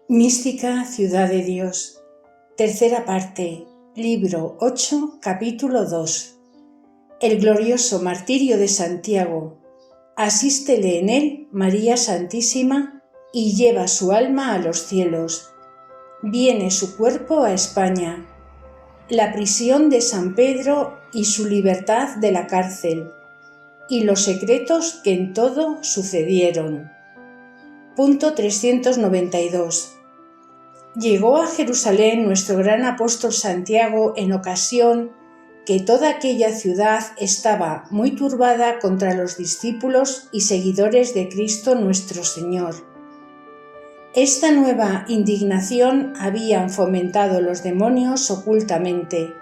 Mística Ciudad de Dios. Tercera parte. Libro 8, capítulo 2. El glorioso martirio de Santiago. Asístele en él María Santísima y lleva su alma a los cielos. Viene su cuerpo a España. La prisión de San Pedro y su libertad de la cárcel. Y los secretos que en todo sucedieron. Punto 392. Llegó a Jerusalén nuestro gran apóstol Santiago en ocasión que toda aquella ciudad estaba muy turbada contra los discípulos y seguidores de Cristo nuestro Señor. Esta nueva indignación habían fomentado los demonios ocultamente,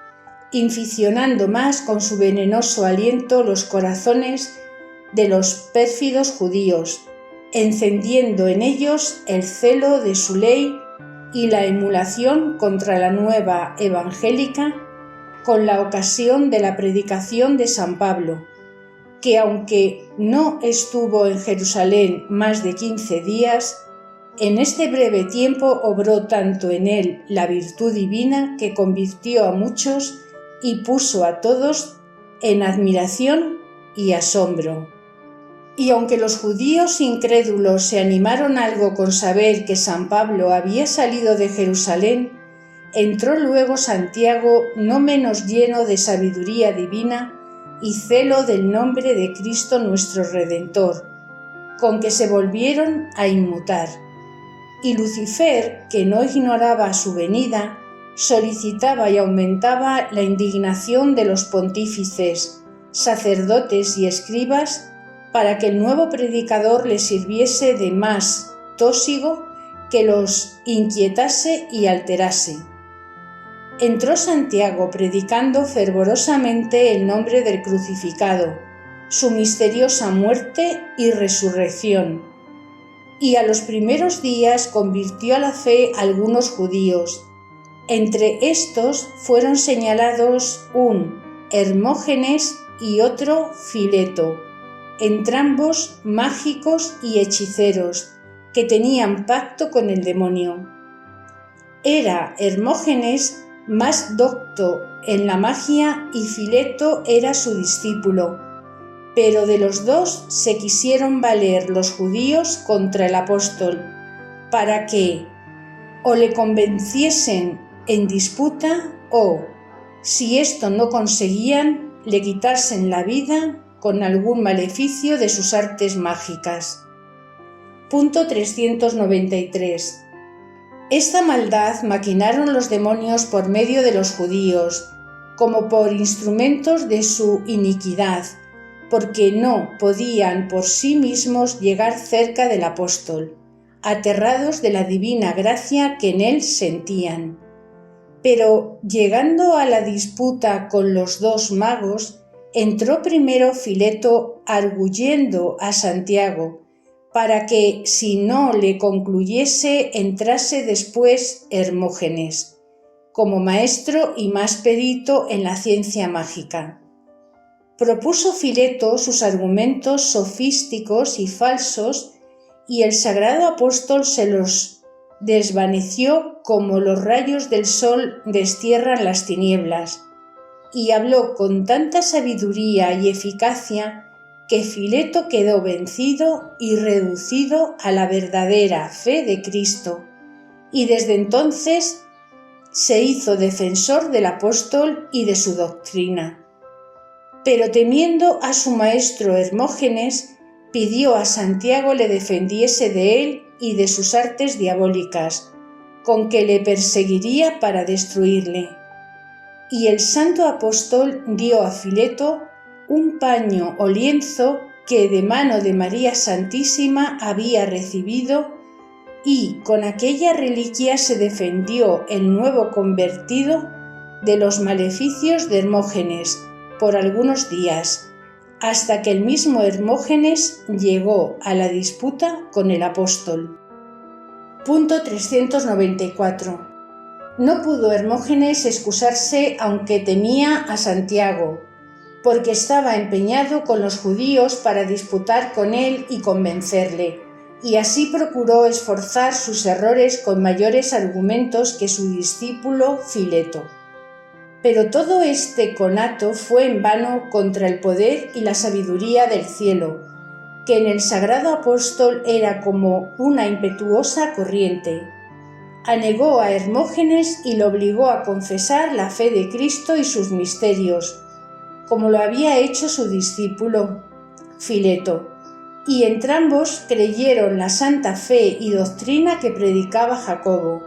inficionando más con su venenoso aliento los corazones de los pérfidos judíos, encendiendo en ellos el celo de su ley y la emulación contra la nueva evangélica con la ocasión de la predicación de San Pablo, que aunque no estuvo en Jerusalén más de 15 días, en este breve tiempo obró tanto en él la virtud divina que convirtió a muchos y puso a todos en admiración y asombro. Y aunque los judíos incrédulos se animaron algo con saber que San Pablo había salido de Jerusalén, entró luego Santiago no menos lleno de sabiduría divina y celo del nombre de Cristo nuestro Redentor, con que se volvieron a inmutar. Y Lucifer, que no ignoraba su venida, solicitaba y aumentaba la indignación de los pontífices, sacerdotes y escribas para que el nuevo predicador le sirviese de más tósigo que los inquietase y alterase. Entró Santiago predicando fervorosamente el nombre del crucificado, su misteriosa muerte y resurrección, y a los primeros días convirtió a la fe algunos judíos. Entre estos fueron señalados un Hermógenes y otro Fileto, entrambos mágicos y hechiceros, que tenían pacto con el demonio. Era Hermógenes más docto en la magia y Fileto era su discípulo, pero de los dos se quisieron valer los judíos contra el apóstol, para que o le convenciesen en disputa o, si esto no conseguían, le quitasen la vida con algún maleficio de sus artes mágicas. Punto 393. Esta maldad maquinaron los demonios por medio de los judíos, como por instrumentos de su iniquidad, porque no podían por sí mismos llegar cerca del apóstol, aterrados de la divina gracia que en él sentían. Pero llegando a la disputa con los dos magos, entró primero Fileto arguyendo a Santiago, para que, si no le concluyese, entrase después Hermógenes, como maestro y más perito en la ciencia mágica. Propuso Fileto sus argumentos sofísticos y falsos, y el sagrado apóstol se los desvaneció como los rayos del sol destierran las tinieblas, y habló con tanta sabiduría y eficacia que Fileto quedó vencido y reducido a la verdadera fe de Cristo, y desde entonces se hizo defensor del apóstol y de su doctrina. Pero temiendo a su maestro Hermógenes, pidió a Santiago le defendiese de él y de sus artes diabólicas, con que le perseguiría para destruirle. Y el santo apóstol dio a Fileto un paño o lienzo que de mano de María Santísima había recibido, y con aquella reliquia se defendió el nuevo convertido de los maleficios de Hermógenes por algunos días, hasta que el mismo Hermógenes llegó a la disputa con el apóstol. Punto 394. No pudo Hermógenes excusarse aunque temía a Santiago, porque estaba empeñado con los judíos para disputar con él y convencerle, y así procuró esforzar sus errores con mayores argumentos que su discípulo Fileto. Pero todo este conato fue en vano contra el poder y la sabiduría del cielo, que en el sagrado apóstol era como una impetuosa corriente. Anegó a Hermógenes y lo obligó a confesar la fe de Cristo y sus misterios, como lo había hecho su discípulo Fileto, y entrambos creyeron la santa fe y doctrina que predicaba Jacobo.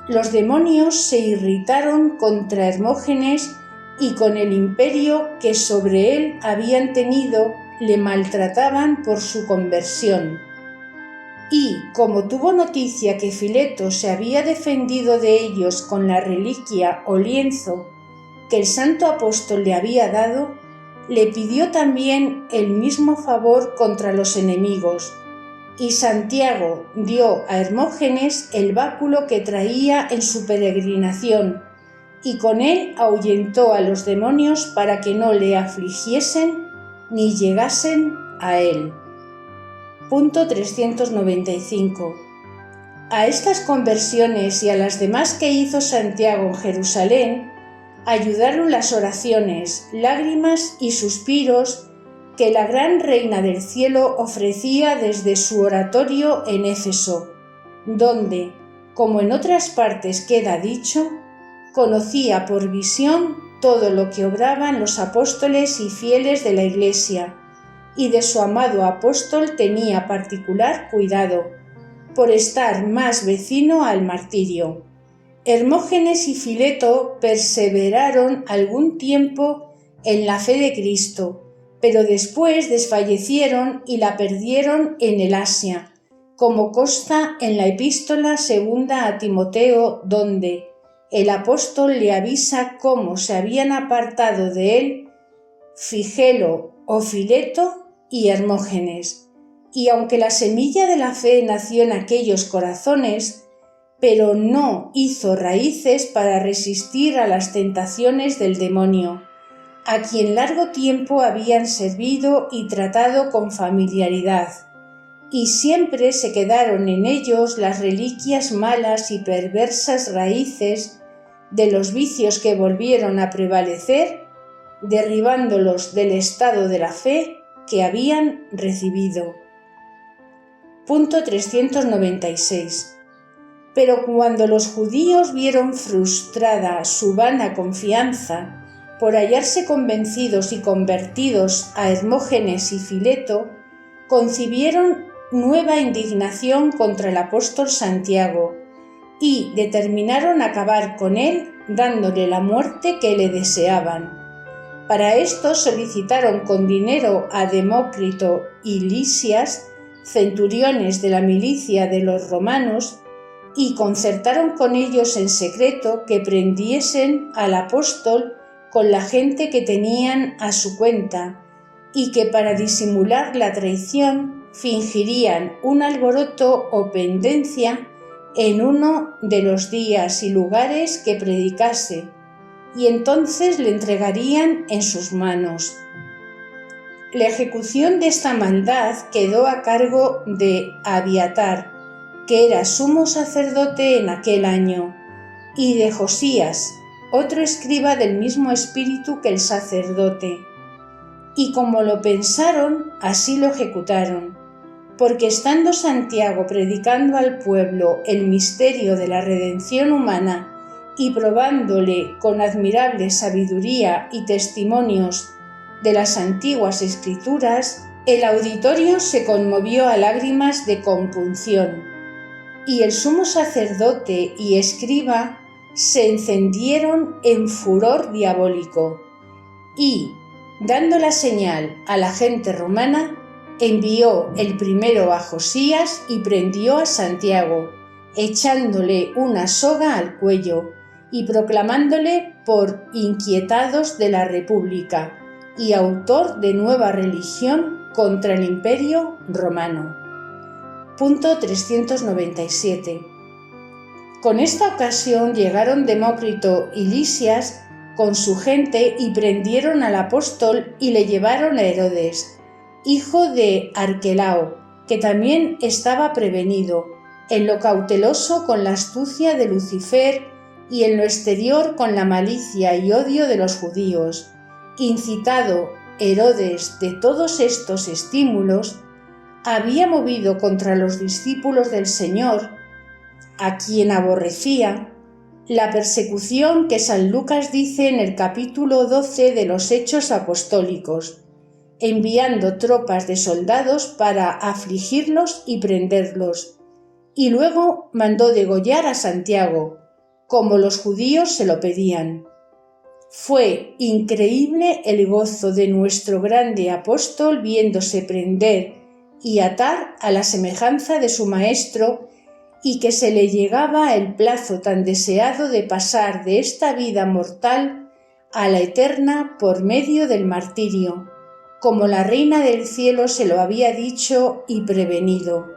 Los demonios se irritaron contra Hermógenes y con el imperio que sobre él habían tenido le maltrataban por su conversión. Y, como tuvo noticia que Fileto se había defendido de ellos con la reliquia o lienzo que el santo apóstol le había dado, le pidió también el mismo favor contra los enemigos, y Santiago dio a Hermógenes el báculo que traía en su peregrinación, y con él ahuyentó a los demonios para que no le afligiesen ni llegasen a él. Punto 395. A estas conversiones y a las demás que hizo Santiago en Jerusalén, ayudaron las oraciones, lágrimas y suspiros que la gran Reina del Cielo ofrecía desde su oratorio en Éfeso, donde, como en otras partes queda dicho, conocía por visión todo lo que obraban los apóstoles y fieles de la Iglesia, y de su amado apóstol tenía particular cuidado, por estar más vecino al martirio. Hermógenes y Fileto perseveraron algún tiempo en la fe de Cristo, pero después desfallecieron y la perdieron en el Asia, como consta en la epístola segunda a Timoteo, donde el apóstol le avisa cómo se habían apartado de él Figelo o Fileto y Hermógenes, y aunque la semilla de la fe nació en aquellos corazones, pero no hizo raíces para resistir a las tentaciones del demonio, a quien largo tiempo habían servido y tratado con familiaridad, y siempre se quedaron en ellos las reliquias malas y perversas raíces de los vicios que volvieron a prevalecer, derribándolos del estado de la fe que habían recibido. Punto 396. Pero cuando los judíos vieron frustrada su vana confianza por hallarse convencidos y convertidos a Hermógenes y Fileto, concibieron nueva indignación contra el apóstol Santiago y determinaron acabar con él dándole la muerte que le deseaban. Para esto solicitaron con dinero a Demócrito y Lisias, centuriones de la milicia de los romanos, y concertaron con ellos en secreto que prendiesen al apóstol con la gente que tenían a su cuenta, y que para disimular la traición fingirían un alboroto o pendencia en uno de los días y lugares que predicase, y entonces le entregarían en sus manos. La ejecución de esta maldad quedó a cargo de Abiatar, que era sumo sacerdote en aquel año, y de Josías, otro escriba del mismo espíritu que el sacerdote. Y como lo pensaron, así lo ejecutaron, porque estando Santiago predicando al pueblo el misterio de la redención humana y probándole con admirable sabiduría y testimonios de las antiguas escrituras, el auditorio se conmovió a lágrimas de compunción, y el sumo sacerdote y escriba se encendieron en furor diabólico, y, dando la señal a la gente romana, envió el primero a Josías y prendió a Santiago, echándole una soga al cuello y proclamándole por inquietados de la República y autor de nueva religión contra el Imperio Romano. Punto 397. Con esta ocasión llegaron Demócrito y Lisias con su gente y prendieron al apóstol y le llevaron a Herodes, hijo de Arquelao, que también estaba prevenido, en lo cauteloso con la astucia de Lucifer y en lo exterior con la malicia y odio de los judíos. Incitado Herodes de todos estos estímulos, había movido contra los discípulos del Señor, a quien aborrecía, la persecución que San Lucas dice en el capítulo 12 de los Hechos Apostólicos, enviando tropas de soldados para afligirlos y prenderlos, y luego mandó degollar a Santiago, como los judíos se lo pedían. Fue increíble el gozo de nuestro grande apóstol viéndose prender y atar a la semejanza de su maestro, y que se le llegaba el plazo tan deseado de pasar de esta vida mortal a la eterna por medio del martirio, como la Reina del Cielo se lo había dicho y prevenido.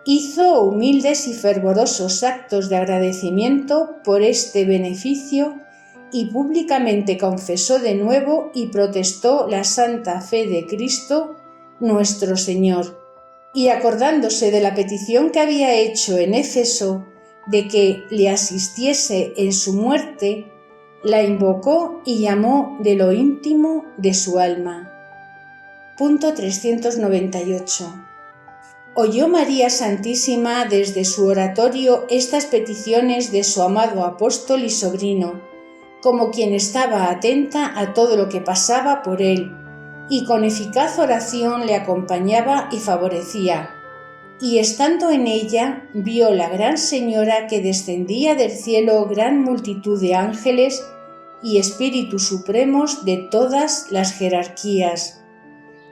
Hizo humildes y fervorosos actos de agradecimiento por este beneficio y públicamente confesó de nuevo y protestó la santa fe de Cristo, nuestro Señor, y acordándose de la petición que había hecho en Éfeso de que le asistiese en su muerte, la invocó y llamó de lo íntimo de su alma. Punto 398. Oyó María Santísima desde su oratorio estas peticiones de su amado apóstol y sobrino, como quien estaba atenta a todo lo que pasaba por él, y con eficaz oración le acompañaba y favorecía. Y estando en ella, vio la Gran Señora que descendía del cielo gran multitud de ángeles y espíritus supremos de todas las jerarquías.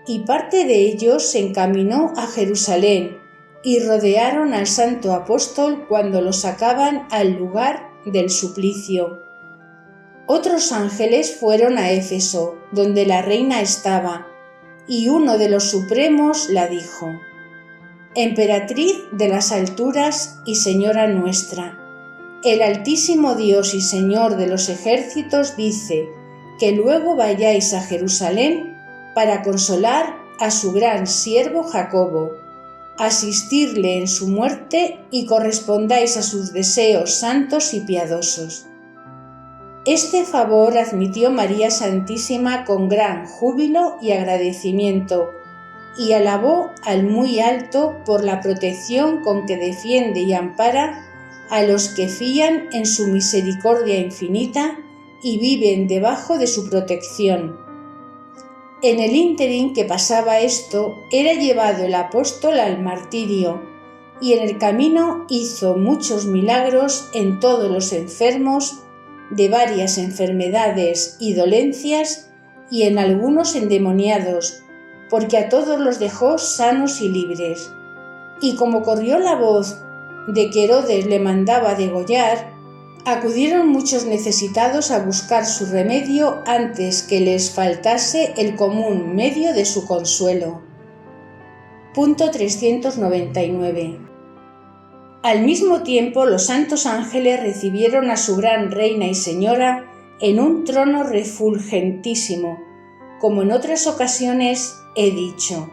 Y parte de ellos se encaminó a Jerusalén y rodearon al santo apóstol cuando lo sacaban al lugar del suplicio. Otros ángeles fueron a Éfeso, donde la reina estaba, y uno de los supremos la dijo: Emperatriz de las alturas y Señora nuestra, el Altísimo Dios y Señor de los ejércitos dice que luego vayáis a Jerusalén para consolar a su gran siervo Jacobo, asistirle en su muerte y correspondáis a sus deseos santos y piadosos. Este favor admitió María Santísima con gran júbilo y agradecimiento, y alabó al muy alto por la protección con que defiende y ampara a los que fían en su misericordia infinita y viven debajo de su protección. En el ínterin que pasaba esto, era llevado el apóstol al martirio, y en el camino hizo muchos milagros en todos los enfermos de varias enfermedades y dolencias, y en algunos endemoniados, porque a todos los dejó sanos y libres. Y como corrió la voz de que Herodes le mandaba degollar, acudieron muchos necesitados a buscar su remedio antes que les faltase el común medio de su consuelo. Punto 399. Al mismo tiempo, los santos ángeles recibieron a su gran reina y señora en un trono refulgentísimo, como en otras ocasiones he dicho,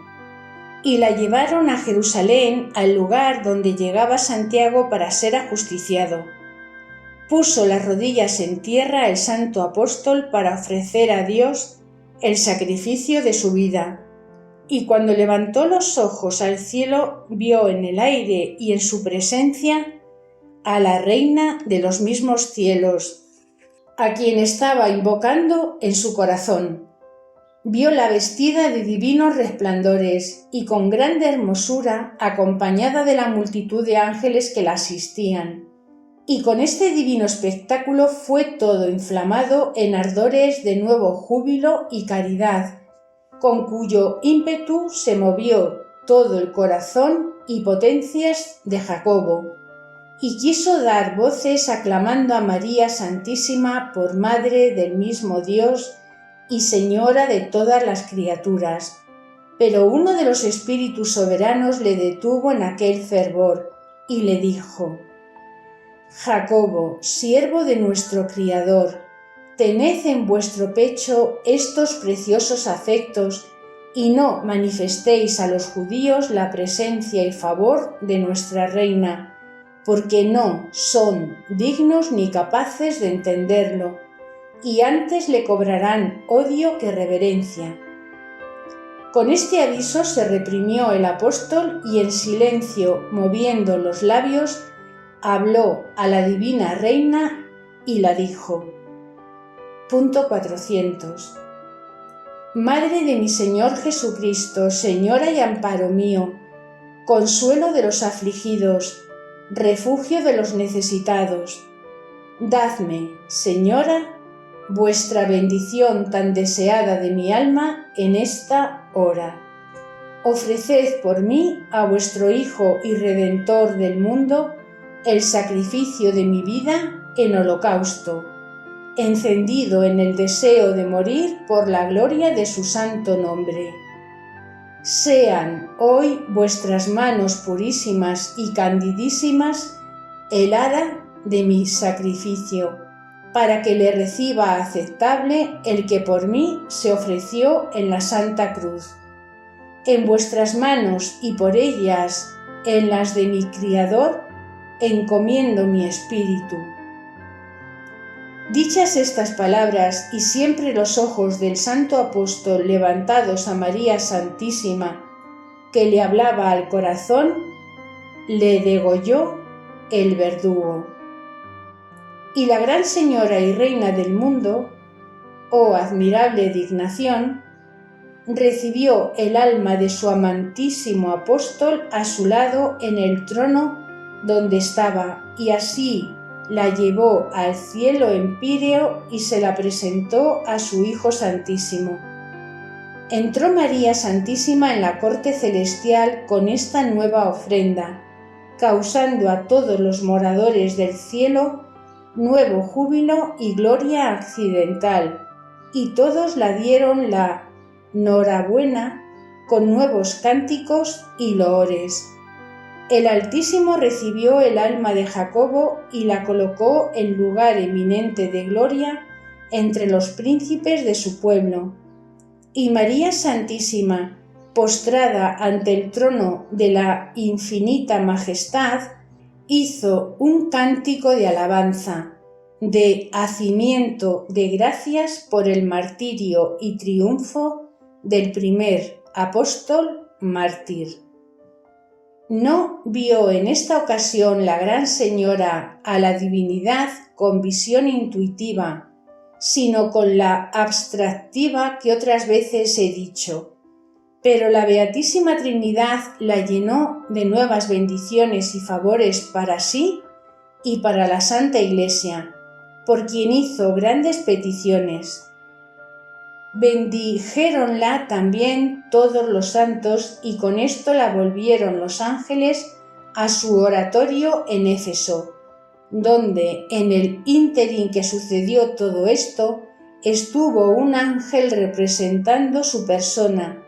y la llevaron a Jerusalén, al lugar donde llegaba Santiago para ser ajusticiado. Puso las rodillas en tierra el santo apóstol para ofrecer a Dios el sacrificio de su vida, y cuando levantó los ojos al cielo vio en el aire y en su presencia a la Reina de los mismos cielos, a quien estaba invocando en su corazón. Viola vestida de divinos resplandores y con grande hermosura, acompañada de la multitud de ángeles que la asistían. Y con este divino espectáculo fue todo inflamado en ardores de nuevo júbilo y caridad, con cuyo ímpetu se movió todo el corazón y potencias de Jacobo, y quiso dar voces aclamando a María Santísima por Madre del mismo Dios y Señora de todas las criaturas. Pero uno de los espíritus soberanos le detuvo en aquel fervor, y le dijo: Jacobo, siervo de nuestro Criador, tened en vuestro pecho estos preciosos afectos y no manifestéis a los judíos la presencia y favor de nuestra reina, porque no son dignos ni capaces de entenderlo, y antes le cobrarán odio que reverencia. Con este aviso se reprimió el apóstol y en silencio, moviendo los labios, habló a la divina reina y la dijo. Punto 400. Madre de mi Señor Jesucristo, Señora y amparo mío, consuelo de los afligidos, refugio de los necesitados, dadme, Señora, vuestra bendición tan deseada de mi alma en esta hora. Ofreced por mí a vuestro Hijo y Redentor del mundo el sacrificio de mi vida en holocausto, encendido en el deseo de morir por la gloria de su santo nombre. Sean hoy vuestras manos purísimas y candidísimas el ara de mi sacrificio, para que le reciba aceptable el que por mí se ofreció en la Santa Cruz. En vuestras manos y por ellas en las de mi Criador, encomiendo mi espíritu. Dichas estas palabras y siempre los ojos del santo apóstol levantados a María Santísima, que le hablaba al corazón, le degolló el verdugo. Y la gran Señora y Reina del mundo, oh admirable dignación, recibió el alma de su amantísimo apóstol a su lado en el trono donde estaba, y así la llevó al cielo empíreo y se la presentó a su Hijo Santísimo. Entró María Santísima en la corte celestial con esta nueva ofrenda, causando a todos los moradores del cielo nuevo júbilo y gloria accidental, y todos la dieron la norabuena con nuevos cánticos y loores. El Altísimo recibió el alma de Jacobo y la colocó en lugar eminente de gloria entre los príncipes de su pueblo. Y María Santísima, postrada ante el trono de la infinita majestad, hizo un cántico de alabanza, de hacimiento de gracias por el martirio y triunfo del primer apóstol mártir. No vio en esta ocasión la Gran Señora a la divinidad con visión intuitiva, sino con la abstractiva que otras veces he dicho, pero la Beatísima Trinidad la llenó de nuevas bendiciones y favores para sí y para la Santa Iglesia, por quien hizo grandes peticiones. Bendijéronla también todos los santos y con esto la volvieron los ángeles a su oratorio en Éfeso, donde en el ínterin que sucedió todo esto estuvo un ángel representando su persona,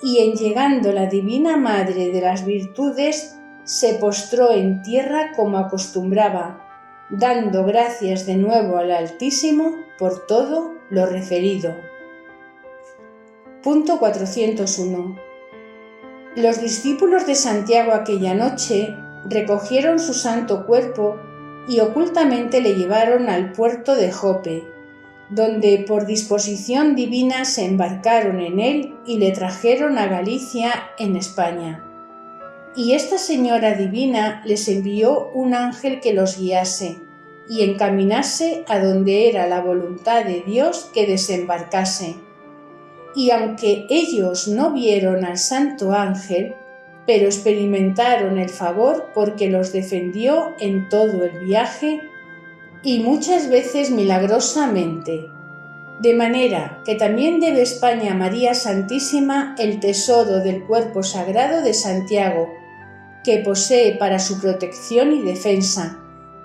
y en llegando la Divina Madre de las Virtudes se postró en tierra como acostumbraba, dando gracias de nuevo al Altísimo por todo lo referido. Punto 401. Los discípulos de Santiago aquella noche recogieron su santo cuerpo y ocultamente le llevaron al puerto de Jope, donde por disposición divina se embarcaron en él y le trajeron a Galicia en España. Y esta Señora Divina les envió un ángel que los guiase y encaminase a donde era la voluntad de Dios que desembarcase. Y aunque ellos no vieron al santo ángel, pero experimentaron el favor porque los defendió en todo el viaje y muchas veces milagrosamente, de manera que también debe España a María Santísima el tesoro del cuerpo sagrado de Santiago, que posee para su protección y defensa,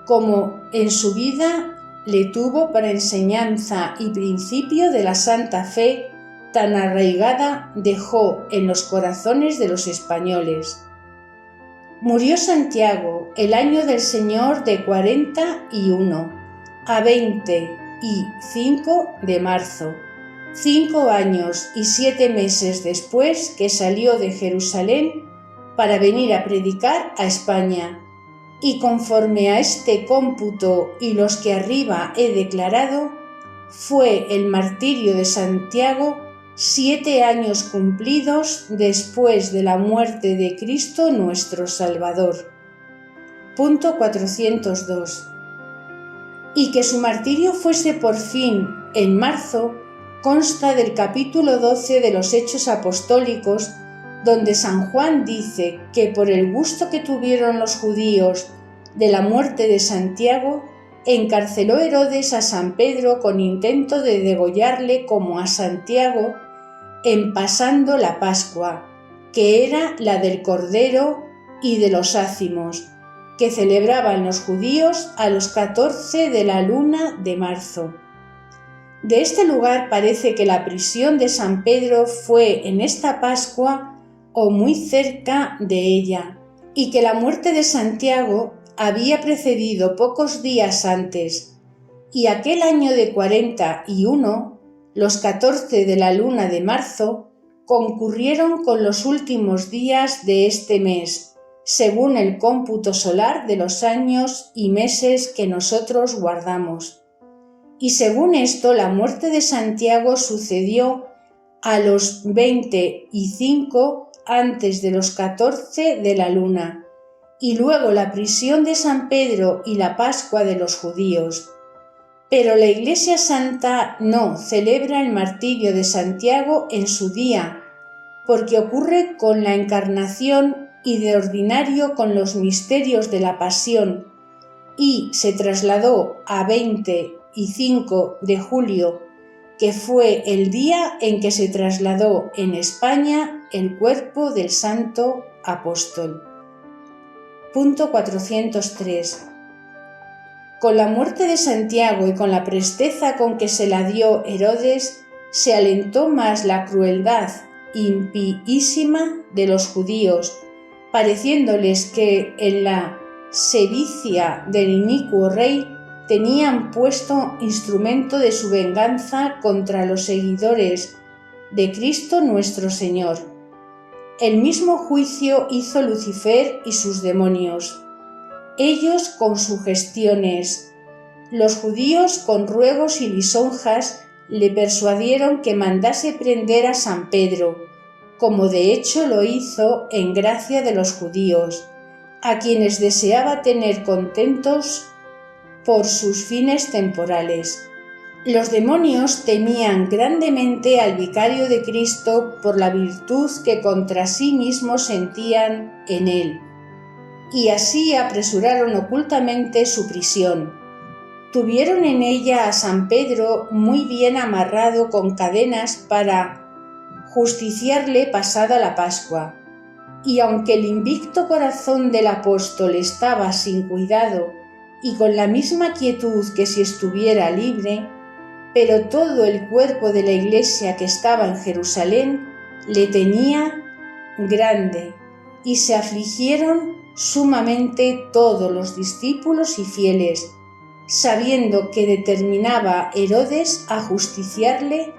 como en su vida le tuvo para enseñanza y principio de la santa fe tan arraigada dejó en los corazones de los españoles. Murió Santiago el año del Señor de 41, a 25 de marzo, 5 años y 7 meses después que salió de Jerusalén para venir a predicar a España, y conforme a este cómputo y los que arriba he declarado, fue el martirio de Santiago 7 años cumplidos después de la muerte de Cristo nuestro Salvador. Punto 402. Y que su martirio fuese por fin en marzo, consta del capítulo 12 de los Hechos Apostólicos, donde San Juan dice que por el gusto que tuvieron los judíos de la muerte de Santiago, encarceló Herodes a San Pedro con intento de degollarle como a Santiago, en pasando la Pascua, que era la del Cordero y de los ácimos, que celebraban los judíos a los 14 de la luna de marzo. De este lugar parece que la prisión de San Pedro fue en esta Pascua o muy cerca de ella, y que la muerte de Santiago había precedido pocos días antes, y aquel año de 41, los 14 de la luna de marzo, concurrieron con los últimos días de este mes, según el cómputo solar de los años y meses que nosotros guardamos. Y según esto, la muerte de Santiago sucedió a los 25 antes de los 14 de la luna, y luego la prisión de San Pedro y la Pascua de los judíos. Pero la Iglesia Santa no celebra el martirio de Santiago en su día, porque ocurre con la Encarnación y de ordinario con los misterios de la Pasión, y se trasladó a 25 de julio, que fue el día en que se trasladó en España el cuerpo del Santo Apóstol. Punto 403. Con la muerte de Santiago y con la presteza con que se la dio Herodes, se alentó más la crueldad impiísima de los judíos, pareciéndoles que en la sevicia del inicuo rey tenían puesto instrumento de su venganza contra los seguidores de Cristo nuestro Señor. El mismo juicio hizo Lucifer y sus demonios, ellos con sugestiones. Los judíos con ruegos y lisonjas le persuadieron que mandase prender a San Pedro, como de hecho lo hizo en gracia de los judíos, a quienes deseaba tener contentos por sus fines temporales. Los demonios temían grandemente al vicario de Cristo por la virtud que contra sí mismos sentían en él, y así apresuraron ocultamente su prisión. Tuvieron en ella a San Pedro muy bien amarrado con cadenas para justiciarle pasada la Pascua, y aunque el invicto corazón del apóstol estaba sin cuidado y con la misma quietud que si estuviera libre, pero todo el cuerpo de la Iglesia que estaba en Jerusalén le tenía grande, y se afligieron sumamente todos los discípulos y fieles, sabiendo que determinaba Herodes a justiciarle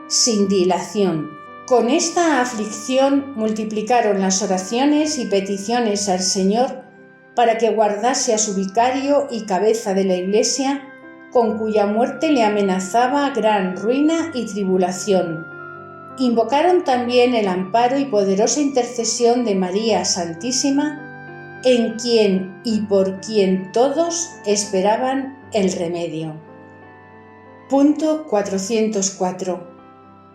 sin dilación. Con esta aflicción multiplicaron las oraciones y peticiones al Señor para que guardase a su vicario y cabeza de la Iglesia, con cuya muerte le amenazaba gran ruina y tribulación. Invocaron también el amparo y poderosa intercesión de María Santísima, en quien y por quien todos esperaban el remedio. Punto 404.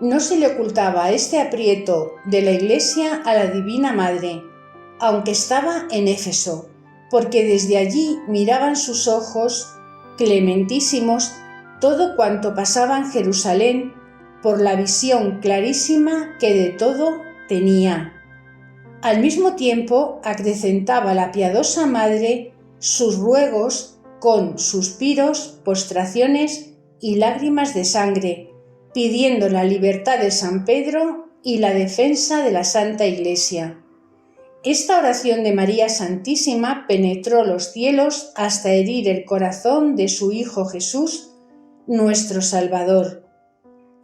No se le ocultaba este aprieto de la Iglesia a la Divina Madre, aunque estaba en Éfeso, porque desde allí miraban sus ojos clementísimos todo cuanto pasaba en Jerusalén por la visión clarísima que de todo tenía. Al mismo tiempo acrecentaba la piadosa Madre sus ruegos con suspiros, postraciones y lágrimas de sangre, pidiendo la libertad de San Pedro y la defensa de la Santa Iglesia. Esta oración de María Santísima penetró los cielos hasta herir el corazón de su Hijo Jesús, nuestro Salvador,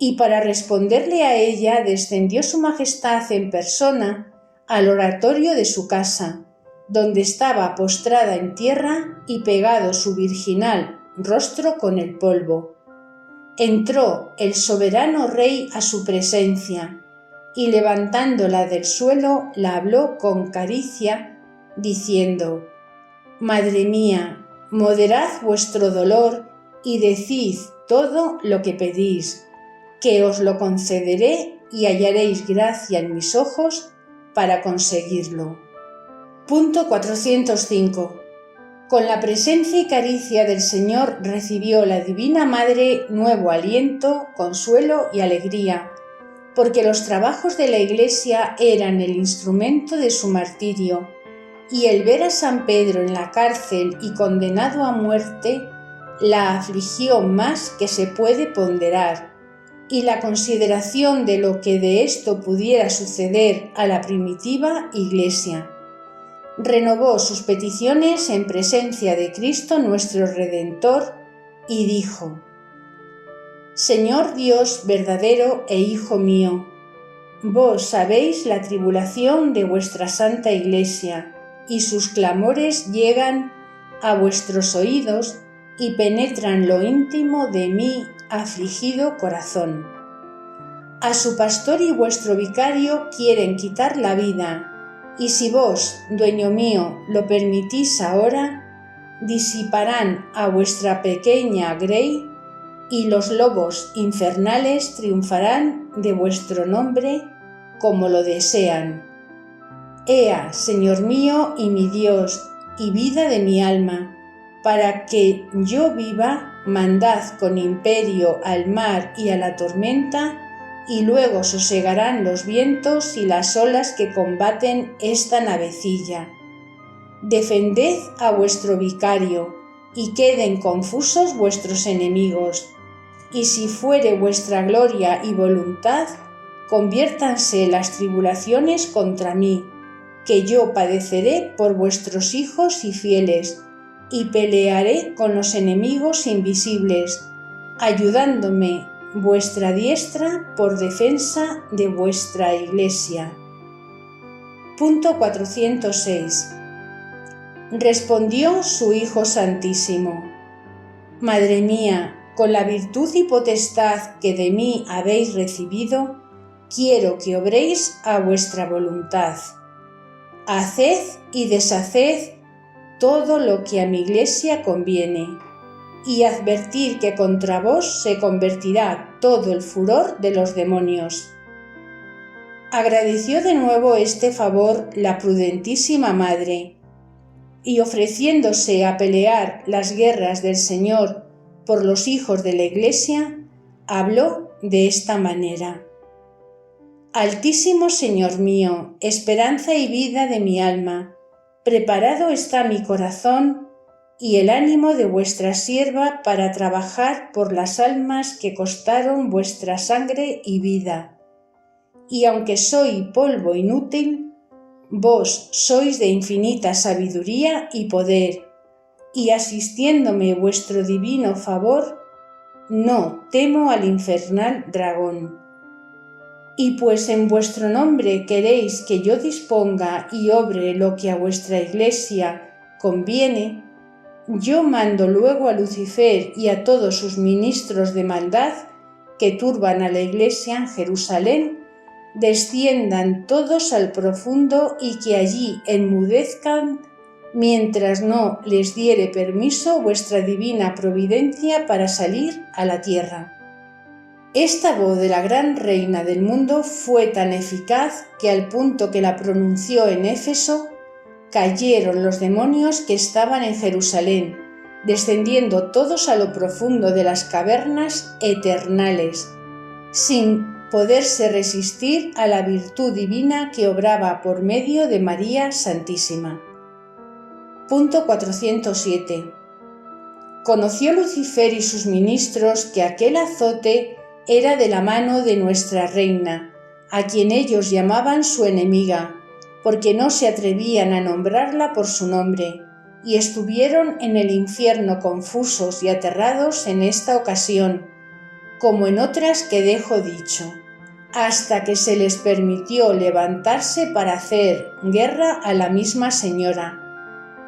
y para responderle a ella descendió su majestad en persona al oratorio de su casa, donde estaba postrada en tierra y pegado su virginal rostro con el polvo. Entró el soberano rey a su presencia, y levantándola del suelo la habló con caricia, diciendo: «Madre mía, moderad vuestro dolor y decid todo lo que pedís, que os lo concederé y hallaréis gracia en mis ojos para conseguirlo». Punto 405. Con la presencia y caricia del Señor recibió la Divina Madre nuevo aliento, consuelo y alegría, porque los trabajos de la Iglesia eran el instrumento de su martirio, y el ver a San Pedro en la cárcel y condenado a muerte la afligió más que se puede ponderar, y la consideración de lo que de esto pudiera suceder a la primitiva Iglesia. Renovó sus peticiones en presencia de Cristo nuestro Redentor y dijo: «Señor Dios verdadero e Hijo mío, vos sabéis la tribulación de vuestra Santa Iglesia, y sus clamores llegan a vuestros oídos y penetran lo íntimo de mi afligido corazón. A su pastor y vuestro vicario quieren quitar la vida, y si vos, dueño mío, lo permitís ahora, disiparán a vuestra pequeña grey, y los lobos infernales triunfarán de vuestro nombre como lo desean. Ea, Señor mío y mi Dios, y vida de mi alma, para que yo viva, mandad con imperio al mar y a la tormenta, y luego sosegarán los vientos y las olas que combaten esta navecilla. Defended a vuestro vicario, y queden confusos vuestros enemigos, y si fuere vuestra gloria y voluntad, conviértanse las tribulaciones contra mí, que yo padeceré por vuestros hijos y fieles, y pelearé con los enemigos invisibles, ayudándome vuestra diestra por defensa de vuestra Iglesia». Punto 406. Respondió su Hijo Santísimo: «Madre mía, con la virtud y potestad que de mí habéis recibido, quiero que obréis a vuestra voluntad. Haced y deshaced todo lo que a mi Iglesia conviene, y advertir que contra vos se convertirá todo el furor de los demonios». Agradeció de nuevo este favor la prudentísima Madre, y ofreciéndose a pelear las guerras del Señor por los hijos de la Iglesia, habló de esta manera: «Altísimo Señor mío, esperanza y vida de mi alma, preparado está mi corazón y el ánimo de vuestra sierva para trabajar por las almas que costaron vuestra sangre y vida. Y aunque soy polvo inútil, vos sois de infinita sabiduría y poder, y asistiéndome vuestro divino favor, no temo al infernal dragón. Y pues en vuestro nombre queréis que yo disponga y obre lo que a vuestra Iglesia conviene, yo mando luego a Lucifer y a todos sus ministros de maldad que turban a la Iglesia en Jerusalén, desciendan todos al profundo y que allí enmudezcan mientras no les diere permiso vuestra divina providencia para salir a la tierra». Esta voz de la gran reina del mundo fue tan eficaz que al punto que la pronunció en Éfeso, cayeron los demonios que estaban en Jerusalén, descendiendo todos a lo profundo de las cavernas eternales, sin poderse resistir a la virtud divina que obraba por medio de María Santísima. Punto 407. Conoció Lucifer y sus ministros que aquel azote era de la mano de nuestra reina, a quien ellos llamaban su enemiga, porque no se atrevían a nombrarla por su nombre, y estuvieron en el infierno confusos y aterrados en esta ocasión, como en otras que dejo dicho, hasta que se les permitió levantarse para hacer guerra a la misma señora,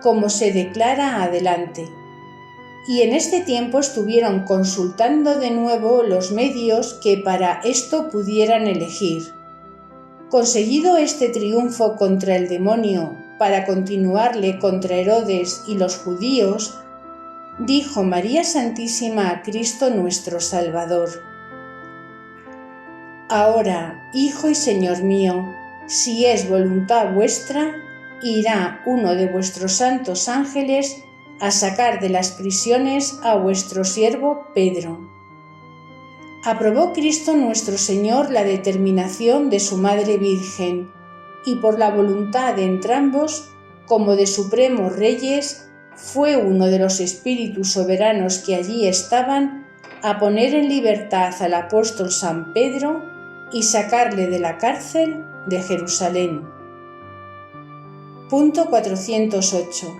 como se declara adelante. Y en este tiempo estuvieron consultando de nuevo los medios que para esto pudieran elegir. Conseguido este triunfo contra el demonio para continuarle contra Herodes y los judíos, dijo María Santísima a Cristo nuestro Salvador: Ahora, Hijo y Señor mío, si es voluntad vuestra, irá uno de vuestros santos ángeles a sacar de las prisiones a vuestro siervo Pedro. Aprobó Cristo nuestro Señor la determinación de su Madre Virgen, y por la voluntad de entrambos, como de supremos reyes, fue uno de los espíritus soberanos que allí estaban a poner en libertad al apóstol San Pedro y sacarle de la cárcel de Jerusalén. Punto 408.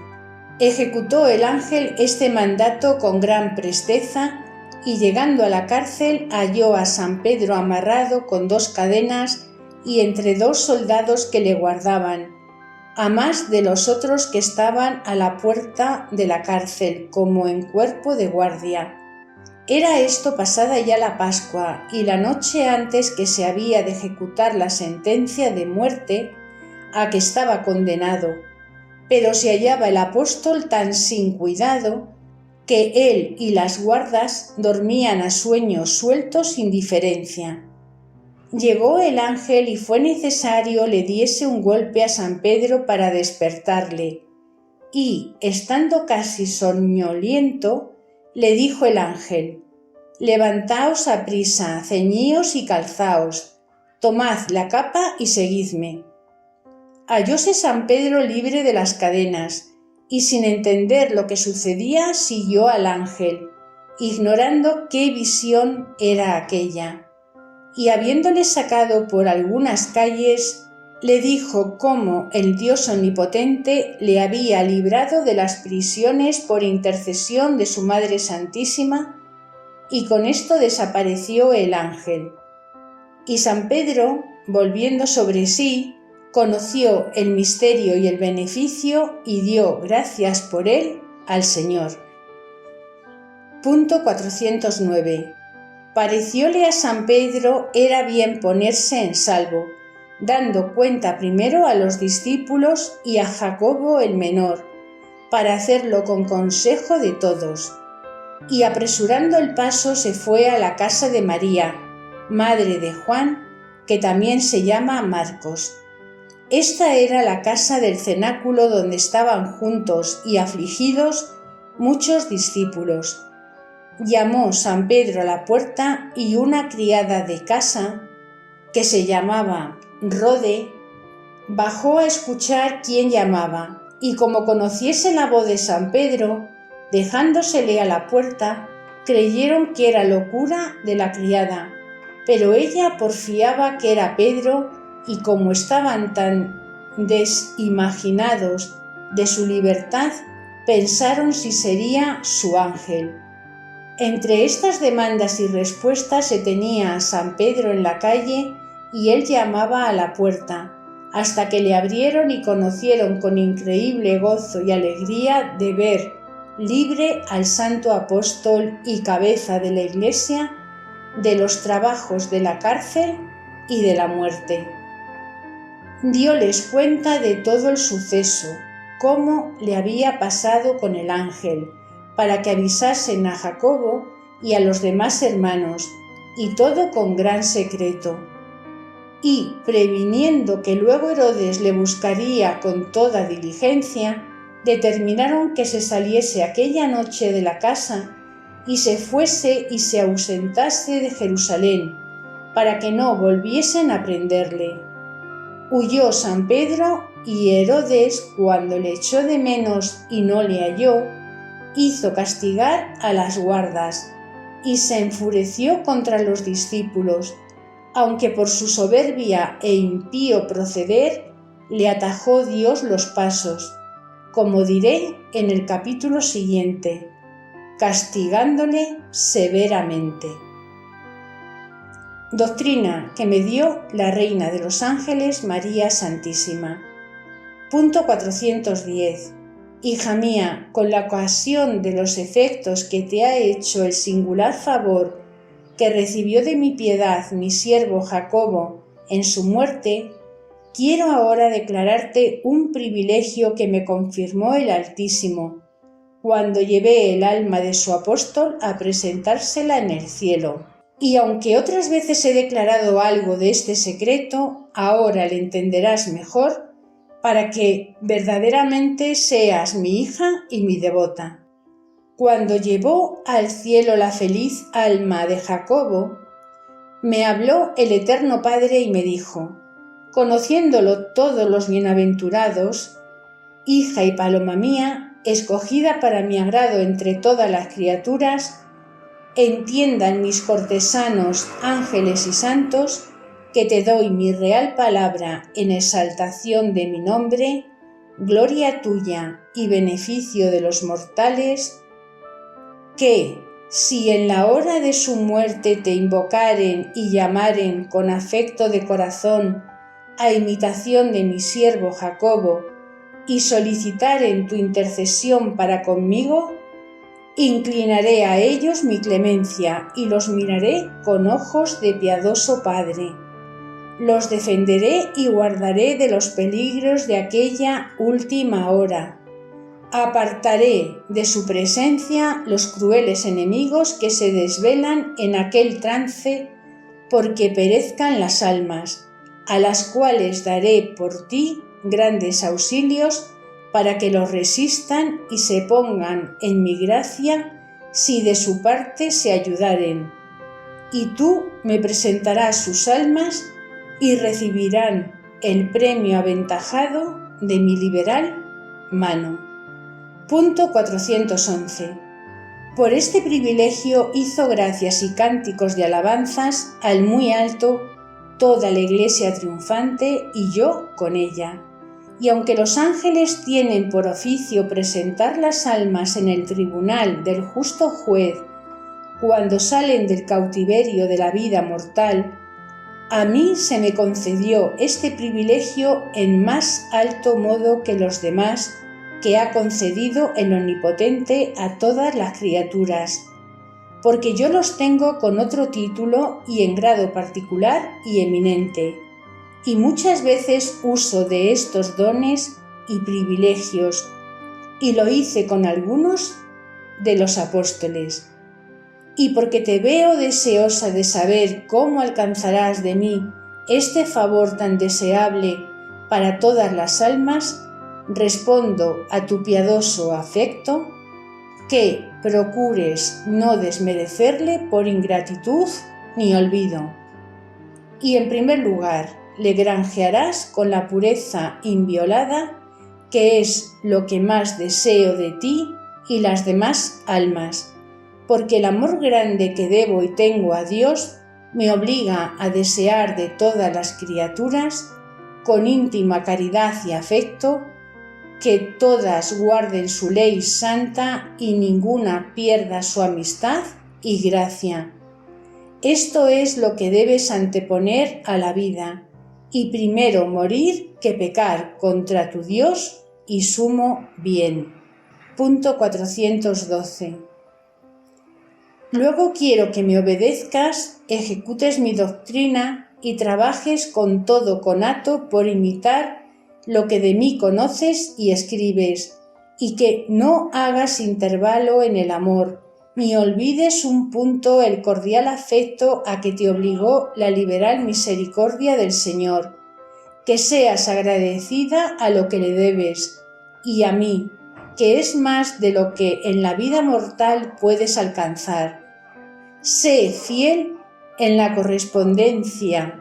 Ejecutó el ángel este mandato con gran presteza y llegando a la cárcel halló a San Pedro amarrado con 2 cadenas y entre 2 soldados que le guardaban, a más de los otros que estaban a la puerta de la cárcel como en cuerpo de guardia. Era esto pasada ya la Pascua y la noche antes que se había de ejecutar la sentencia de muerte a que estaba condenado, pero se hallaba el apóstol tan sin cuidado que él y las guardas dormían a sueño suelto sin diferencia. Llegó el ángel y fue necesario le diese un golpe a San Pedro para despertarle, y, estando casi soñoliento, le dijo el ángel: Levantaos aprisa, ceñíos y calzaos, tomad la capa y seguidme. Hallóse San Pedro libre de las cadenas, y sin entender lo que sucedía siguió al ángel, ignorando qué visión era aquella. Y habiéndole sacado por algunas calles, le dijo cómo el Dios omnipotente le había librado de las prisiones por intercesión de su Madre Santísima, y con esto desapareció el ángel. Y San Pedro, volviendo sobre sí, conoció el misterio y el beneficio y dio gracias por él al Señor. Punto 409. Parecióle a San Pedro era bien ponerse en salvo, dando cuenta primero a los discípulos y a Jacobo el menor, para hacerlo con consejo de todos. Y apresurando el paso se fue a la casa de María, madre de Juan, que también se llama Marcos. Esta era la casa del cenáculo donde estaban juntos y afligidos muchos discípulos. Llamó San Pedro a la puerta y una criada de casa, que se llamaba Rode, bajó a escuchar quién llamaba, y como conociese la voz de San Pedro, dejándosele a la puerta, creyeron que era locura de la criada, pero ella porfiaba que era Pedro, y como estaban tan desimaginados de su libertad, pensaron si sería su ángel. Entre estas demandas y respuestas se tenía a San Pedro en la calle y él llamaba a la puerta, hasta que le abrieron y conocieron con increíble gozo y alegría de ver libre al santo apóstol y cabeza de la Iglesia de los trabajos de la cárcel y de la muerte. Dióles cuenta de todo el suceso, cómo le había pasado con el ángel, para que avisasen a Jacobo y a los demás hermanos, y todo con gran secreto. Y, previniendo que luego Herodes le buscaría con toda diligencia, determinaron que se saliese aquella noche de la casa y se fuese y se ausentase de Jerusalén, para que no volviesen a prenderle. Huyó San Pedro, y Herodes, cuando le echó de menos y no le halló, hizo castigar a las guardas, y se enfureció contra los discípulos, aunque por su soberbia e impío proceder le atajó Dios los pasos, como diré en el capítulo siguiente, castigándole severamente. Doctrina que me dio la Reina de los Ángeles, María Santísima. Punto 410. Hija mía, con la ocasión de los efectos que te ha hecho el singular favor que recibió de mi piedad mi siervo Jacobo en su muerte, quiero ahora declararte un privilegio que me confirmó el Altísimo, cuando llevé el alma de su apóstol a presentársela en el cielo. Y aunque otras veces he declarado algo de este secreto, ahora le entenderás mejor, para que verdaderamente seas mi hija y mi devota. Cuando llevó al cielo la feliz alma de Jacobo, me habló el Eterno Padre y me dijo, conociéndolo todos los bienaventurados, hija y paloma mía, escogida para mi agrado entre todas las criaturas, entiendan mis cortesanos, ángeles y santos, que te doy mi real palabra en exaltación de mi nombre, gloria tuya y beneficio de los mortales, que, si en la hora de su muerte te invocaren y llamaren con afecto de corazón a imitación de mi siervo Jacobo, y solicitaren tu intercesión para conmigo, inclinaré a ellos mi clemencia y los miraré con ojos de piadoso Padre. Los defenderé y guardaré de los peligros de aquella última hora. Apartaré de su presencia los crueles enemigos que se desvelan en aquel trance porque perezcan las almas, a las cuales daré por ti grandes auxilios para que los resistan y se pongan en mi gracia si de su parte se ayudaren. Y tú me presentarás sus almas y recibirán el premio aventajado de mi liberal mano. Punto 411. Por este privilegio hizo gracias y cánticos de alabanzas al muy alto toda la Iglesia triunfante y yo con ella. Y aunque los ángeles tienen por oficio presentar las almas en el tribunal del justo juez cuando salen del cautiverio de la vida mortal, a mí se me concedió este privilegio en más alto modo que los demás que ha concedido el Omnipotente a todas las criaturas, porque yo los tengo con otro título y en grado particular y eminente, y muchas veces uso de estos dones y privilegios, y lo hice con algunos de los apóstoles. Y porque te veo deseosa de saber cómo alcanzarás de mí este favor tan deseable para todas las almas, respondo a tu piadoso afecto que procures no desmerecerle por ingratitud ni olvido. Y en primer lugar, le granjearás con la pureza inviolada, que es lo que más deseo de ti y las demás almas, porque el amor grande que debo y tengo a Dios me obliga a desear de todas las criaturas, con íntima caridad y afecto, que todas guarden su ley santa y ninguna pierda su amistad y gracia. Esto es lo que debes anteponer a la vida, y primero morir que pecar contra tu Dios y sumo bien. Punto 412. Luego quiero que me obedezcas, ejecutes mi doctrina y trabajes con todo conato por imitar lo que de mí conoces y escribes, y que no hagas intervalo en el amor, ni olvides un punto el cordial afecto a que te obligó la liberal misericordia del Señor, que seas agradecida a lo que le debes, y a mí, que es más de lo que en la vida mortal puedes alcanzar. Sé fiel en la correspondencia,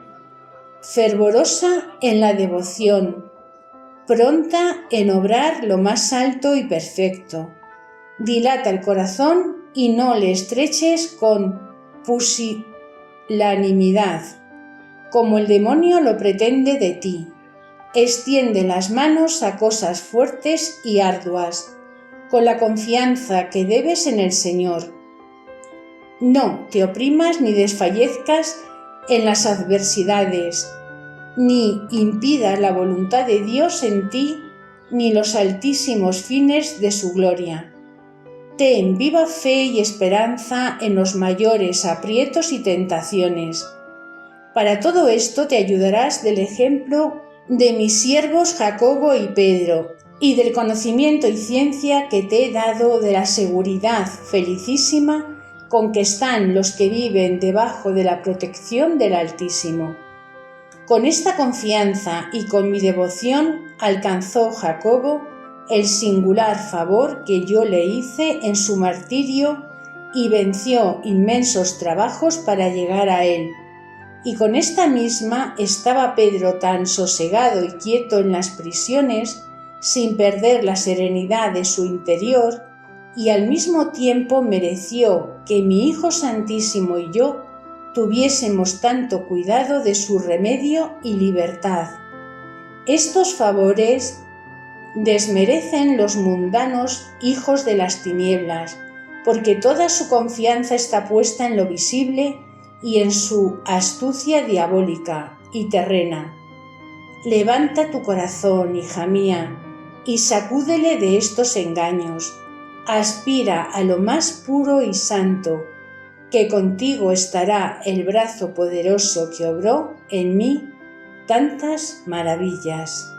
fervorosa en la devoción, pronta en obrar lo más alto y perfecto. Dilata el corazón y no le estreches con pusilanimidad, como el demonio lo pretende de ti. Extiende las manos a cosas fuertes y arduas, con la confianza que debes en el Señor. No te oprimas ni desfallezcas en las adversidades, ni impida la voluntad de Dios en ti, ni los altísimos fines de su gloria. Ten viva fe y esperanza en los mayores aprietos y tentaciones. Para todo esto te ayudarás del ejemplo de mis siervos Jacobo y Pedro, y del conocimiento y ciencia que te he dado de la seguridad felicísima con que están los que viven debajo de la protección del Altísimo. Con esta confianza y con mi devoción alcanzó Jacobo el singular favor que yo le hice en su martirio y venció inmensos trabajos para llegar a él. Y con esta misma estaba Pedro tan sosegado y quieto en las prisiones, sin perder la serenidad de su interior, y al mismo tiempo mereció que mi Hijo Santísimo y yo tuviésemos tanto cuidado de su remedio y libertad. Estos favores desmerecen los mundanos hijos de las tinieblas, porque toda su confianza está puesta en lo visible y en su astucia diabólica y terrena. Levanta tu corazón, hija mía, y sacúdele de estos engaños. Aspira a lo más puro y santo, que contigo estará el brazo poderoso que obró en mí tantas maravillas.